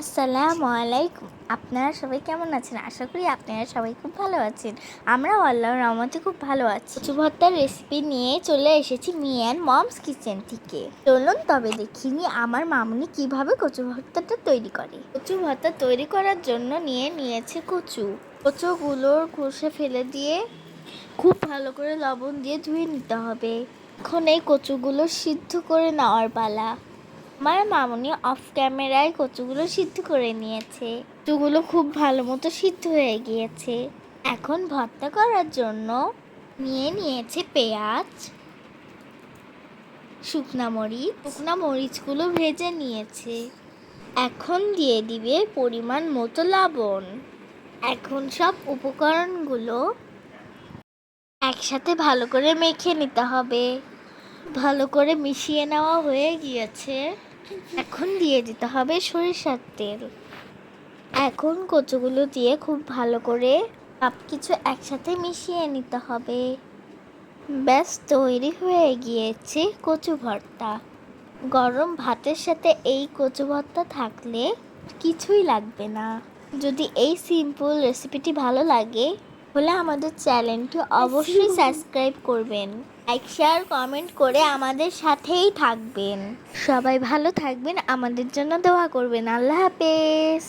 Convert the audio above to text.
আসসালামু আলাইকুম। আপনারা সবাই কেমন আছেন? আশা করি আপনারা সবাই খুব ভালো আছেন। আমরাও আল্লাহর রহমতে খুব ভালো আছি। কচু ভর্তার রেসিপি নিয়ে চলে এসেছি মি অ্যান্ড মমস কিচেন থেকে। চলুন তবে দেখিনি আমার মামুনি কিভাবে কচু ভর্তাটা তৈরি করে। কচু ভর্তা তৈরি করার জন্য নিয়েছে কচু। কচুগুলোর খোসা ফেলে দিয়ে খুব ভালো করে লবণ দিয়ে ধুয়ে নিতে হবে। এখন এই কচুগুলো সিদ্ধ করে নেওয়ার পালা। আমার মামুনি অফ ক্যামেরায় কচুগুলো সিদ্ধ করে নিয়েছে। কচুগুলো খুব ভালো মতো সিদ্ধ হয়ে গিয়েছে। এখন ভর্তা করার জন্য নিয়েছে পেঁয়াজ, শুকনা মরিচগুলো ভেজে নিয়েছে। এখন দিয়ে দিবে পরিমাণ মতো লবণ। এখন সব উপকরণগুলো একসাথে ভালো করে মেখে নিতে হবে। ভালো করে মিশিয়ে নেওয়া হয়ে গিয়েছে। এখন দিয়ে দিতে হবে সরিষার তেল। এখন কচুগুলো দিয়ে খুব ভালো করে সব কিছু একসাথে মিশিয়ে নিতে হবে। ব্যাস তৈরি হয়ে গিয়েছে কচু ভর্তা। গরম ভাতের সাথে এই কচু ভর্তা থাকলে কিছুই লাগবে না। যদি এই সিম্পল রেসিপিটি ভালো লাগে তাহলে আমাদের চ্যানেলটি অবশ্যই সাবস্ক্রাইব করবেন। লাইক শেয়ার কমেন্ট করে আমাদের সাথেই থাকবেন। সবাই ভালো থাকবেন, আমাদের জন্য দোয়া করবেন। আল্লাহ হাফেজ।